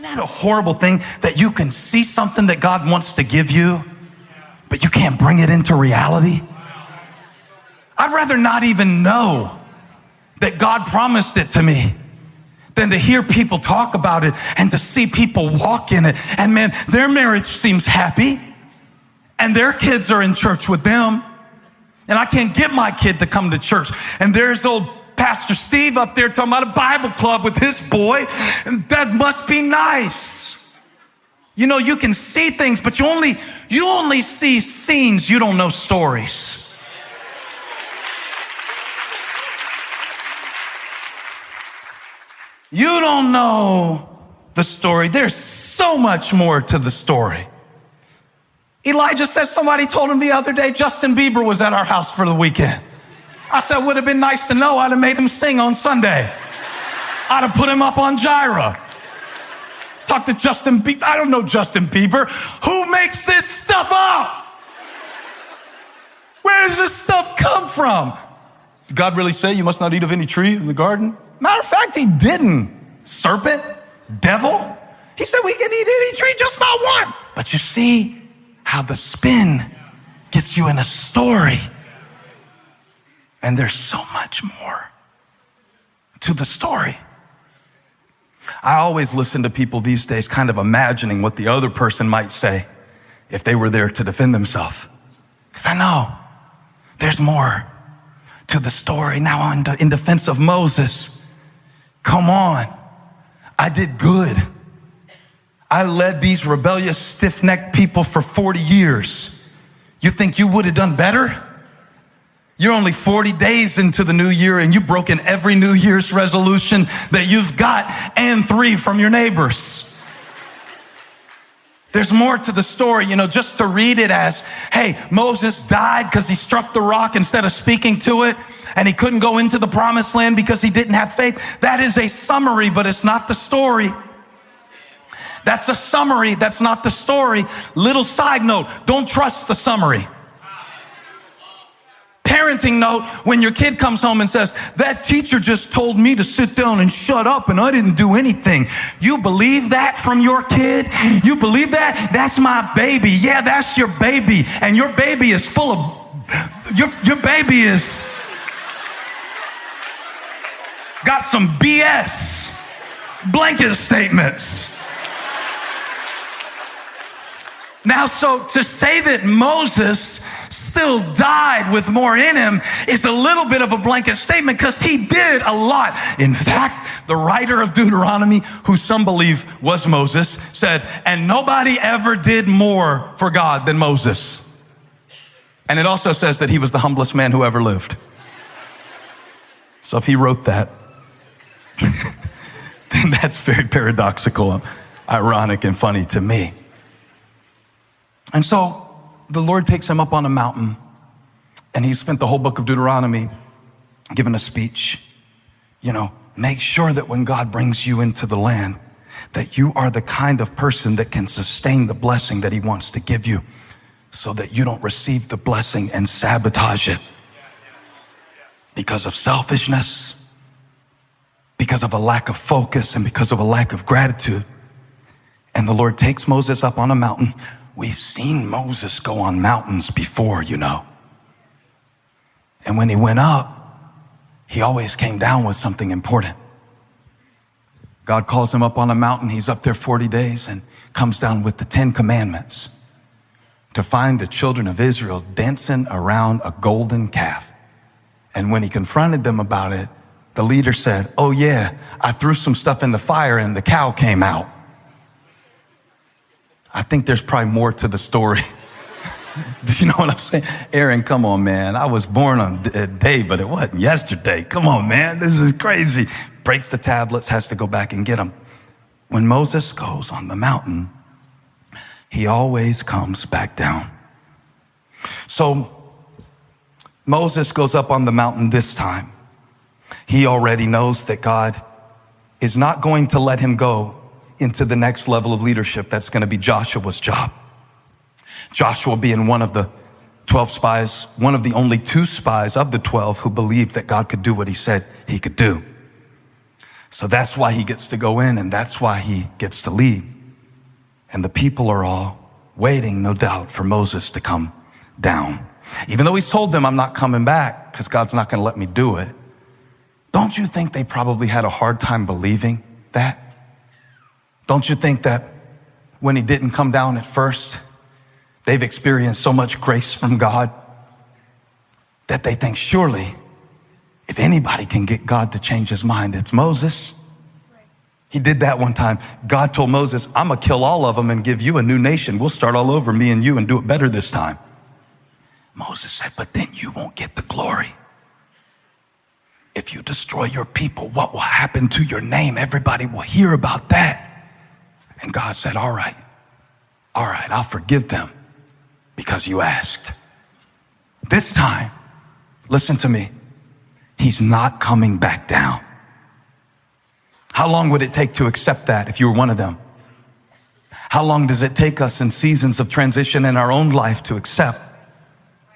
Isn't that a horrible thing that you can see something that God wants to give you, but you can't bring it into reality? I'd rather not even know that God promised it to me than to hear people talk about it and to see people walk in it. And man, their marriage seems happy and their kids are in church with them. And I can't get my kid to come to church. And there's old Pastor Steve up there talking about a Bible club with his boy. And that must be nice. You know, you can see things, but you only see scenes. You don't know stories. You don't know the story. There's so much more to the story. Elijah said somebody told him the other day, Justin Bieber was at our house for the weekend. I said, would have been nice to know. I'd have made him sing on Sunday. I'd have put him up on Gyra. Talk to Justin Bieber. I don't know Justin Bieber. Who makes this stuff up? Where does this stuff come from? Did God really say you must not eat of any tree in the garden? Matter of fact, he didn't. Serpent, devil. He said we can eat any tree, just not one. But you see how the spin gets you in a story. And there's so much more to the story. I always listen to people these days kind of imagining what the other person might say if they were there to defend themselves. Because I know there's more to the story. Now in defense of Moses, come on, I did good. I led these rebellious, stiff-necked people for 40 years. You think you would have done better? You're only 40 days into the new year and you've broken every New Year's resolution that you've got and 3 from your neighbors. There's more to the story, just to read it as, hey, Moses died because he struck the rock instead of speaking to it, and he couldn't go into the promised land because he didn't have faith. That is a summary, but it's not the story. That's a summary. That's not the story. Little side note, don't trust the summary. Parenting note, when your kid comes home and says, that teacher just told me to sit down and shut up and I didn't do anything. You believe that from your kid? You believe that? That's my baby. Yeah, that's your baby. And your baby is full of, your baby is got some BS, blanket statements. Now, so to say that Moses still died with more in him is a little bit of a blanket statement because he did a lot. In fact, the writer of Deuteronomy, who some believe was Moses, said, and nobody ever did more for God than Moses. And it also says that he was the humblest man who ever lived. So if he wrote that, then that's very paradoxical, ironic, and funny to me. And so the Lord takes him up on a mountain, and he spent the whole book of Deuteronomy giving a speech. Make sure that when God brings you into the land, that you are the kind of person that can sustain the blessing that he wants to give you so that you don't receive the blessing and sabotage it because of selfishness, because of a lack of focus, and because of a lack of gratitude. And the Lord takes Moses up on a mountain. We've seen Moses go on mountains before, And when he went up, he always came down with something important. God calls him up on a mountain. He's up there 40 days and comes down with the 10 commandments to find the children of Israel dancing around a golden calf. And when he confronted them about it, the leader said, oh yeah, I threw some stuff in the fire and the cow came out. I think there's probably more to the story. Do you know what I'm saying? Aaron, come on, man. I was born on a day, but it wasn't yesterday. Come on, man. This is crazy. Breaks the tablets, has to go back and get them. When Moses goes on the mountain, he always comes back down. So Moses goes up on the mountain this time. He already knows that God is not going to let him go into the next level of leadership. That's going to be Joshua's job. Joshua being one of the 12 spies, one of the only 2 spies of the 12 who believed that God could do what he said he could do. So that's why he gets to go in, and that's why he gets to lead. And the people are all waiting, no doubt, for Moses to come down. Even though he's told them, I'm not coming back because God's not going to let me do it. Don't you think they probably had a hard time believing that? Don't you think that when he didn't come down at first, they've experienced so much grace from God that they think, surely, if anybody can get God to change his mind, it's Moses. He did that one time. God told Moses, I'm going to kill all of them and give you a new nation. We'll start all over, me and you, and do it better this time. Moses said, but then you won't get the glory. If you destroy your people, what will happen to your name? Everybody will hear about that. And God said, all right, I'll forgive them because you asked. This time, listen to me, he's not coming back down. How long would it take to accept that if you were one of them? How long does it take us in seasons of transition in our own life to accept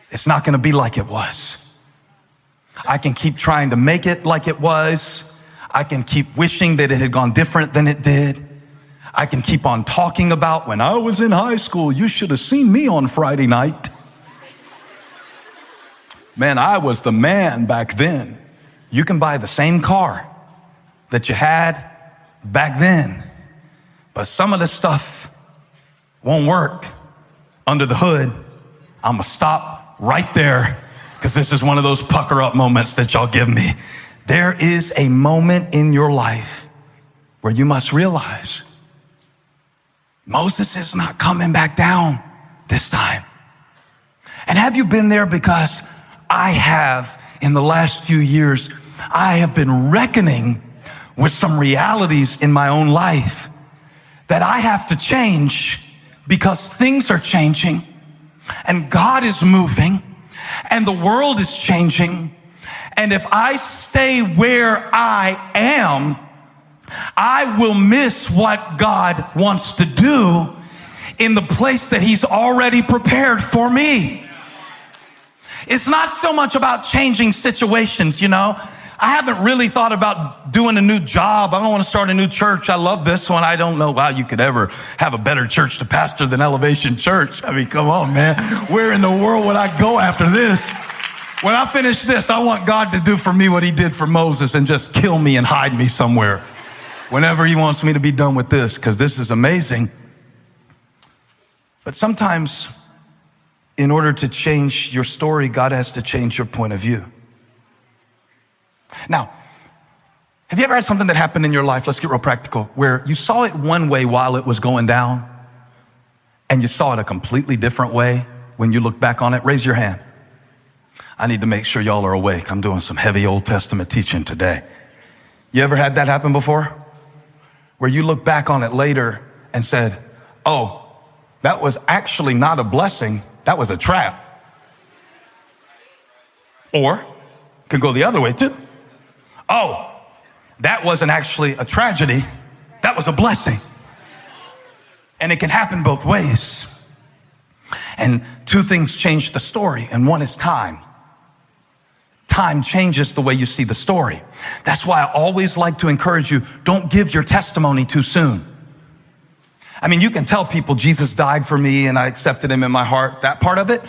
it's not going to be like it was? I can keep trying to make it like it was. I can keep wishing that it had gone different than it did. I can keep on talking about when I was in high school, you should have seen me on Friday night. Man, I was the man back then. You can buy the same car that you had back then, but some of the stuff won't work under the hood. I'm gonna stop right there because this is one of those pucker up moments that y'all give me. There is a moment in your life where you must realize Moses is not coming back down this time. And have you been there? Because I have. In the last few years, I have been reckoning with some realities in my own life that I have to change because things are changing and God is moving and the world is changing. And if I stay where I am, I will miss what God wants to do in the place that he's already prepared for me. It's not so much about changing situations, you know. I haven't really thought about doing a new job. I don't want to start a new church. I love this one. I don't know how you could ever have a better church to pastor than Elevation Church. I mean, come on, man. Where in the world would I go after this? When I finish this, I want God to do for me what he did for Moses and just kill me and hide me somewhere whenever he wants me to be done with this, because this is amazing. But sometimes in order to change your story, God has to change your point of view. Now, have you ever had something that happened in your life, let's get real practical, where you saw it one way while it was going down and you saw it a completely different way when you look back on it? Raise your hand. I need to make sure y'all are awake. I'm doing some heavy Old Testament teaching today. You ever had that happen before? Where you look back on it later and said, oh, that was actually not a blessing, that was a trap. Or it could go the other way too. Oh, that wasn't actually a tragedy, that was a blessing. And it can happen both ways. And two things change the story, and one is time. Time changes the way you see the story. That's why I always like to encourage you, don't give your testimony too soon. I mean, you can tell people Jesus died for me and I accepted him in my heart, that part of it,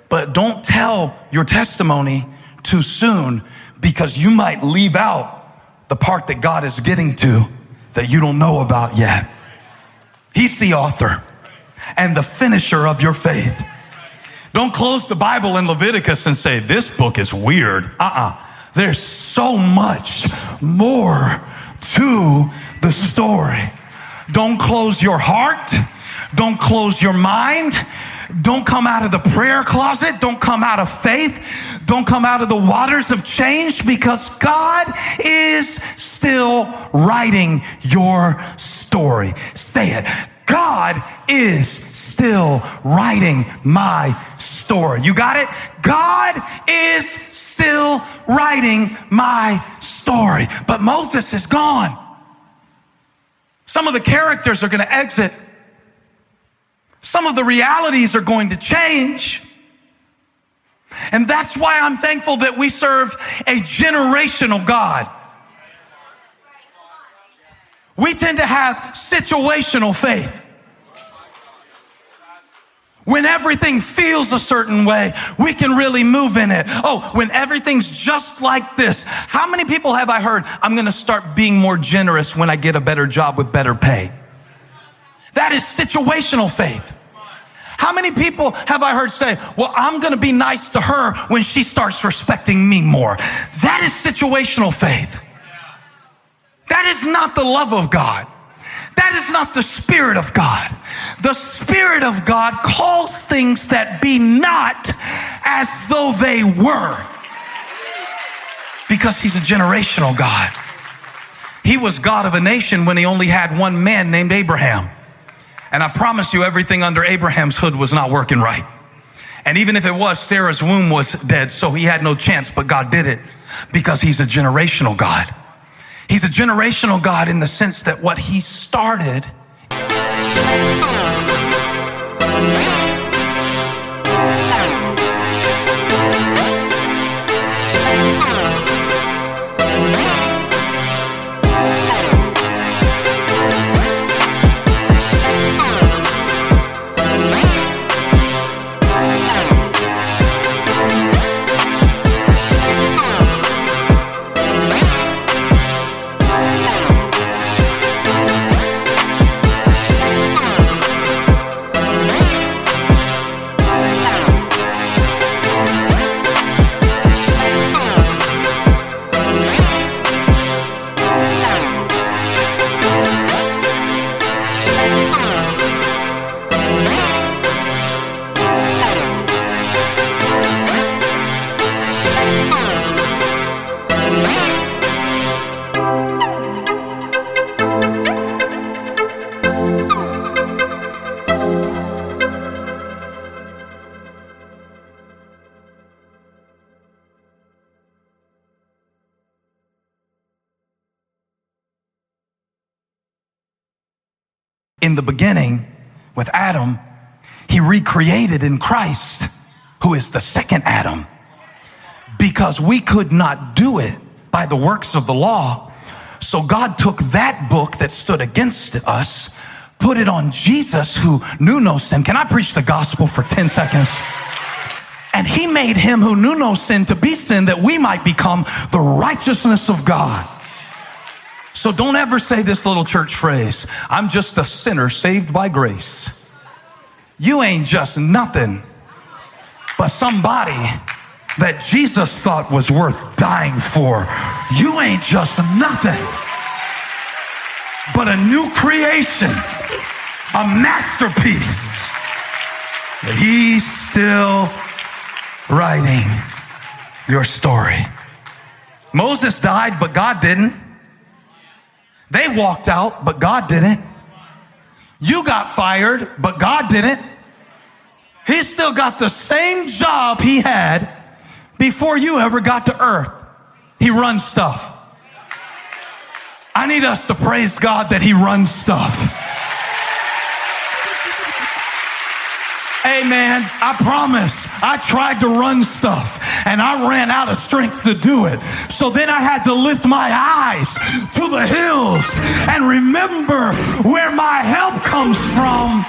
but don't tell your testimony too soon, because you might leave out the part that God is getting to that you don't know about yet. He's the author and the finisher of your faith. Don't close the Bible in Leviticus and say, this book is weird. There's so much more to the story. Don't close your heart. Don't close your mind. Don't come out of the prayer closet. Don't come out of faith. Don't come out of the waters of change, because God is still writing your story. Say it. God is still writing my story. You got it? God is still writing my story. But Moses is gone. Some of the characters are going to exit. Some of the realities are going to change. And that's why I'm thankful that we serve a generational God. We tend to have situational faith. When everything feels a certain way, we can really move in it. Oh, when everything's just like this. How many people have I heard, I'm going to start being more generous when I get a better job with better pay? That is situational faith. How many people have I heard say, well, I'm going to be nice to her when she starts respecting me more? That is situational faith. That is not the love of God. That is not the Spirit of God. The Spirit of God calls things that be not as though they were. Because he's a generational God. He was God of a nation when he only had one man named Abraham. And I promise you, everything under Abraham's hood was not working right. And even if it was, Sarah's womb was dead, so he had no chance, but God did it because he's a generational God. He's a generational God in the sense that what he started, in the beginning with Adam, he recreated in Christ, who is the second Adam. Because we could not do it by the works of the law. So God took that book that stood against us, put it on Jesus who knew no sin. Can I preach the gospel for 10 seconds? And he made him who knew no sin to be sin that we might become the righteousness of God. So don't ever say this little church phrase, I'm just a sinner saved by grace. You ain't just nothing but somebody that Jesus thought was worth dying for. You ain't just nothing but a new creation, a masterpiece. He's still writing your story. Moses died, but God didn't. They walked out, but God didn't. You got fired, but God didn't. He still got the same job he had before you ever got to earth. He runs stuff. I need us to praise God that he runs stuff. Amen. I promise. I tried to run stuff and I ran out of strength to do it. So then I had to lift my eyes to the hills and remember where my help comes from.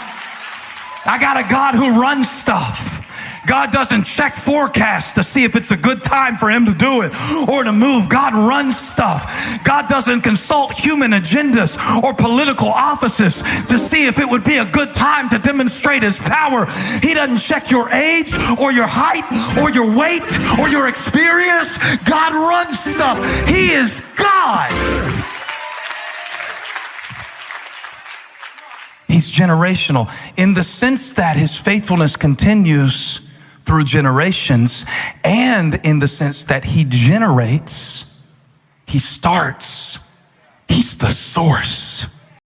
I got a God who runs stuff. God doesn't check forecasts to see if it's a good time for him to do it or to move. God runs stuff. God doesn't consult human agendas or political offices to see if it would be a good time to demonstrate his power. He doesn't check your age or your height or your weight or your experience. God runs stuff. He is God. He's generational in the sense that his faithfulness continues through generations, and in the sense that he generates, he starts, he's the source.